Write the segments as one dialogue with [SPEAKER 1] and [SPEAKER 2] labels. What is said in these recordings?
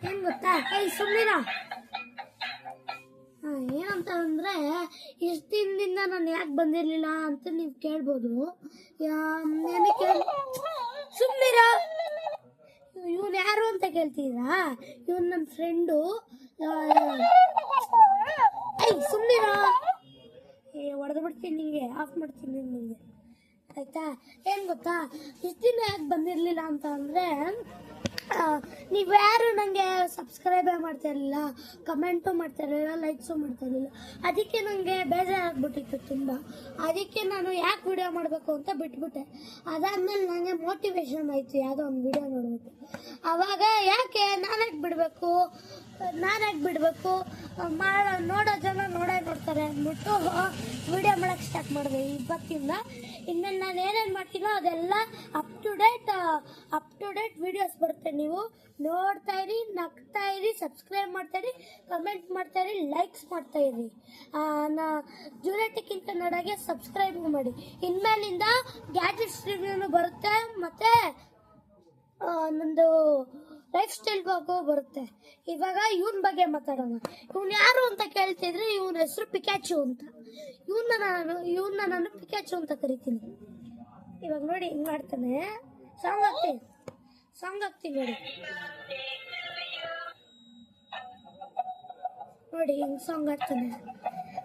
[SPEAKER 1] ಏನ್ ಗೊತ್ತಾ? ಸುಮ್ಮನಿರ. ಏನಂತ ಅಂದ್ರೆ, ಇಷ್ಟು ದಿನದಿಂದ ನಾನು ಯಾಕೆ ಬಂದಿರಲಿಲ್ಲ ಅಂತ ನೀವು ಕೇಳ್ಬೋದು. ಸುಮ್ಮನಿರ. ಇವನು ಯಾರು ಅಂತ ಕೇಳ್ತೀರಾ? ಇವನು ನನ್ನ ಫ್ರೆಂಡು. ಸುಮ್ಮನಿರ. ಹೊಡೆದು ಬಿಡ್ತೀನಿ ನಿಂಗೆ, ಆಫ್ ಮಾಡ್ತೀನಿ ನಿಂಗೆ, ಆಯ್ತಾ? ಏನು ಗೊತ್ತಾ, ಇಷ್ಟು ದಿನ ಯಾಕೆ ಬಂದಿರಲಿಲ್ಲ ಅಂತ ಅಂದರೆ, ನೀವ್ಯಾರು ನನಗೆ ಸಬ್ಸ್ಕ್ರೈಬೇ ಮಾಡ್ತಾ ಇರಲಿಲ್ಲ, ಕಮೆಂಟು ಮಾಡ್ತಾ ಇರಲಿಲ್ಲ, ಲೈಕ್ಸು ಮಾಡ್ತಾ ಇರಲಿಲ್ಲ. ಅದಕ್ಕೆ ನನಗೆ ಬೇಜಾರಾಗ್ಬಿಟ್ಟಿತ್ತು ತುಂಬ. ಅದಕ್ಕೆ ನಾನು ಯಾಕೆ ವಿಡಿಯೋ ಮಾಡಬೇಕು ಅಂತ ಬಿಟ್ಬಿಟ್ಟೆ. ಅದಾದಮೇಲೆ ನನಗೆ ಮೋಟಿವೇಶನ್ ಆಯಿತು ಯಾವುದೋ ಒಂದು ವಿಡಿಯೋ ನೋಡಬೇಕು. ಆವಾಗ ಯಾಕೆ ನಾನ್ಯಾಕೆ ಬಿಡಬೇಕು ನೋಡೋ ಜನ ನೋಡ್ತಾರೆ ಅಂದ್ಬಿಟ್ಟು ವಿಡಿಯೋ ಮಾಡೋಕ್ಕೆ ಸ್ಟಾರ್ಟ್ ಮಾಡಿದೆ ಇವತ್ತಿಂದ. ಇನ್ಮೇಲೆ ನಾನು ಏನೇನು ಮಾಡ್ತೀನೋ ಅದೆಲ್ಲ ಅಪ್ ಟು ಡೇಟ್ ವಿಡಿಯೋಸ್ ಬರುತ್ತೆ. ನೀವು ನೋಡ್ತಾ ಇರಿ, ನಗ್ತಾ ಇರಿ, ಸಬ್ಸ್ಕ್ರೈಬ್ ಮಾಡ್ತಾ ಇರಿ, ಕಮೆಂಟ್ ಮಾಡ್ತಾ ಇರಿ, ಲೈಕ್ಸ್ ಮಾಡ್ತಾ ಇರಿ. ಜೂನಿಯರ್ ಇನ್ ಕನ್ನಡಗೆ ಸಬ್ಸ್ಕ್ರೈಬ್ ಮಾಡಿ. ಇನ್ಮೇಲಿಂದ ಗ್ಯಾಜೆಟ್ಸ್ ರಿವ್ಯೂನು ಬರುತ್ತೆ, ಮತ್ತು ನಂದು ಲೈಫ್ ಸ್ಟೈಲ್ ಬಗ್ಗೆ ಬರುತ್ತೆ. ಇವಾಗ ಇವನ್ ಬಗ್ಗೆ ಮಾತಾಡೋಣ. ಇವನು ಯಾರು ಅಂತ ಕೇಳ್ತಿದ್ರೆ, ಇವನ ಹೆಸರು ಪಿಕಾಚು ಅಂತ. ಇವನ್ನ ನಾನು ಪಿಕಾಚು ಅಂತ ಕರಿತೀನಿ. ಇವಾಗ ನೋಡಿ ಹಿಂಗ್ ಮಾಡ್ತಾನೆ. ಸಾಂಗ್ ಹಾಕ್ತೀನಿ ನೋಡಿ ಹಿಂಗ್ ಸಾಂಗ್ ಆಡ್ತಾನೆ,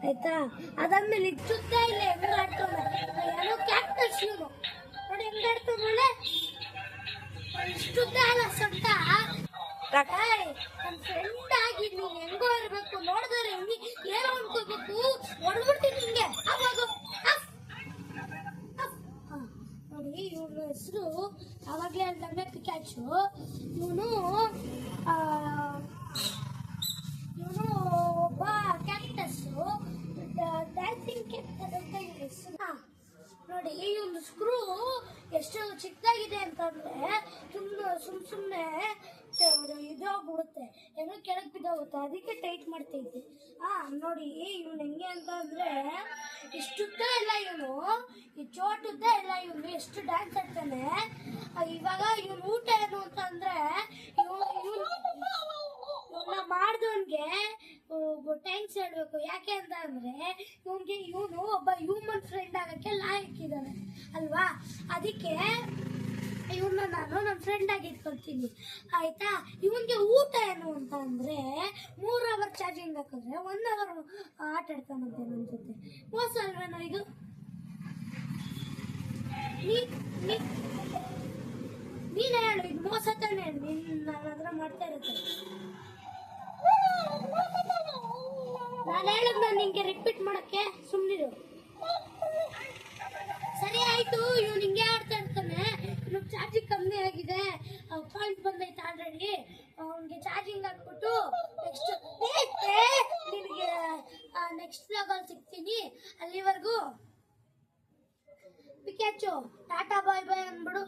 [SPEAKER 1] ಆಯ್ತಾ? ಅದಾದ್ಮೇಲೆ ಇಚ್ಚುತ್ತಾ ಇಲ್ಲ ಹೆಂಗ್ ಆಡ್ತಾನೆ, ಏನೋ ಕ್ಯಾಕ್ಟಸ್ ಇವನು. ನೋಡಿ ಹೆಂಗ್ ಆಡ್ತಾನೆ, ಇಷ್ಟುದ್ದ ಅಲ್ಲ ಸೊಟ್ಟ. ನನ್ನ ಫ್ರೆಂಡ್ ಆಗಿ ನೀನ್ ಹೆಂಗೋ ಇರ್ಬೇಕು, ನೋಡಿದ್ರೆ ಹೆಂಗಿ ಏನೋ ಅನ್ಕೋಬೇಕು, ಹೊಡೆದ್ಬಿಡ್ತೀನಿ ನಿಂಗೆ. ನೋಡಿ ಇವನ ಹೆಸರು ಅವಾಗಲೇ ಅಂತಂದ್ರೆ ಪಿಕಾಚು. ಇವನು ಒಬ್ಬ ಕ್ಯಾಕ್ಟಸ್ಸು, ಡ್ಯಾನ್ಸಿಂಗ್ ಕ್ಯಾಕ್ಟಸ್ ಅಂತ ಇವನ ಹೆಸರು. ನೋಡಿ ಈ ಒಂದು ಸ್ಕ್ರೂ ಎಷ್ಟು ಚಿಕ್ಕದಾಗಿದೆ ಅಂತಂದ್ರೆ ಸುಮ್ಮನೆ ಇದಾಗ್ಬಿಡುತ್ತೆ, ಏನೋ ಕೆಳಗೆ ಬಿದ್ದೋಗುತ್ತೆ. ಅದಕ್ಕೆ ಟೈಟ್ ಮಾಡ್ತಾ ಇದ್ದೆ. ನೋಡಿ ಇವನು ಹೆಂಗೆ ಅಂತ ಅಂದ್ರೆ, ಇಷ್ಟುದ್ದ ಇಲ್ಲ ಇವನು, ಈ ಚೋಟುದ್ದ ಇಲ್ಲ ಇವನು, ಎಷ್ಟು ಡ್ಯಾನ್ಸ್ ಆಡ್ತಾನೆ. ಇವಾಗ ಇವನು ಊಟ ಏನು ಅಂತ ಅಂದ್ರೆ, ಇವನ್ನ ಮಾಡಿದವನ್ಗೆ ಥ್ಯಾಂಕ್ಸ್ ಹೇಳ್ಬೇಕು. ಯಾಕೆ ಅಂತ ಅಂದ್ರೆ, ಇವನು ಒಬ್ಬ ಹ್ಯೂಮನ್ ಫ್ರೆಂಡ್ ಆಗಕ್ಕೆ ಲಾಯಕ್ಕಿದ್ದಾನೆ ಅಲ್ವಾ? ಅದಕ್ಕೆ ಇವನ್ನ ನಾನು ನನ್ನ ಫ್ರೆಂಡ್ ಆಗಿ ಇಟ್ಕೊಳ್ತೀನಿ, ಆಯ್ತಾ? ಇವನ್ಗೆ ಊಟ ಏನು ಅಂತ ಅಂದ್ರೆ, 3 ಅವರ್ ಚಾರ್ಜಿಂಗ್ ಹಾಕಿದ್ರೆ 1 ಅವರ್ ಆಟ ಆಡ್ತಾನಂತೆ ನನ್ನ ಜೊತೆ. ಮೋಸ ಅಲ್ವೇನೋ ಇದು? ನೀನೇ ಹೇಳು, ಇದು ಮೋಸ ತಾನೇ? ನಾನು ಅದರ ಮಾಡ್ತಾ ಇರುತ್ತೆ. ನಾನು ಹೇಳದ್ನ ನಿಂಗೆ ರಿಪೀಟ್ ಮಾಡಕ್ಕೆ ಸುಮ್ಮನಿರು. ಸರಿ ಆಯ್ತು, ಇವ್ನು ಹಿಂಗೆ ಆಡ್ತಾ ಇರ್ತಾನೆ. ಇವಾಗ ಚಾರ್ಜಿಂಗ್ ಕಮ್ಮಿ ಆಗಿದೆ, ಪಾಯಿಂಟ್ ಬಂದೈತೆ ಆಲ್ರೆಡಿ. ಅವ್ನಿಗೆ ಚಾರ್ಜಿಂಗ್ ಹಾಕ್ಬಿಟ್ಟು ನಿನಗೆ ನೆಕ್ಸ್ಟ್ ವ್ಲಾಗಲ್ಲಿ ಸಿಗ್ತೀನಿ. ಅಲ್ಲಿವರೆಗೂ ಪಿಕಾಚು ಟಾಟಾ ಬಾಯ್ ಬಾಯ್ ಅಂದ್ಬಿಡು.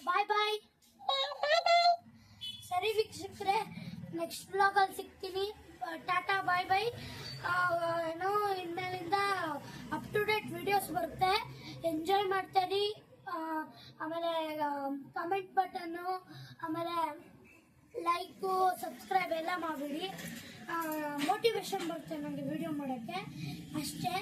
[SPEAKER 1] ಬಾಯ್ ಬಾಯ್. ಸರಿ ವೀಕ್ಷಕರೇ, ನೆಕ್ಸ್ಟ್ ವ್ಲಾಗಲ್ಲಿ ಸಿಗ್ತೀನಿ. ಟಾಟಾ ಬಾಯ್ ಬಾಯ್. ಏನೋ ಇನ್ಮೇಲಿಂದ ಅಪ್ ಟು ಡೇಟ್ ವಿಡಿಯೋಸ್ ಬರುತ್ತೆ, ಎಂಜಾಯ್ ಮಾಡ್ತಾಯಿರಿ. ಆಮೇಲೆ ಕಮೆಂಟ್ ಬಟನ್ನು, ಆಮೇಲೆ ಲೈಕು, ಸಬ್ಸ್ಕ್ರೈಬ್ ಎಲ್ಲ ಮಾಡಿಬಿಡಿ. ಮೋಟಿವೇಶನ್ ಬರುತ್ತೆ ನನಗೆ ವಿಡಿಯೋ ಮಾಡೋಕ್ಕೆ ಅಷ್ಟೇ.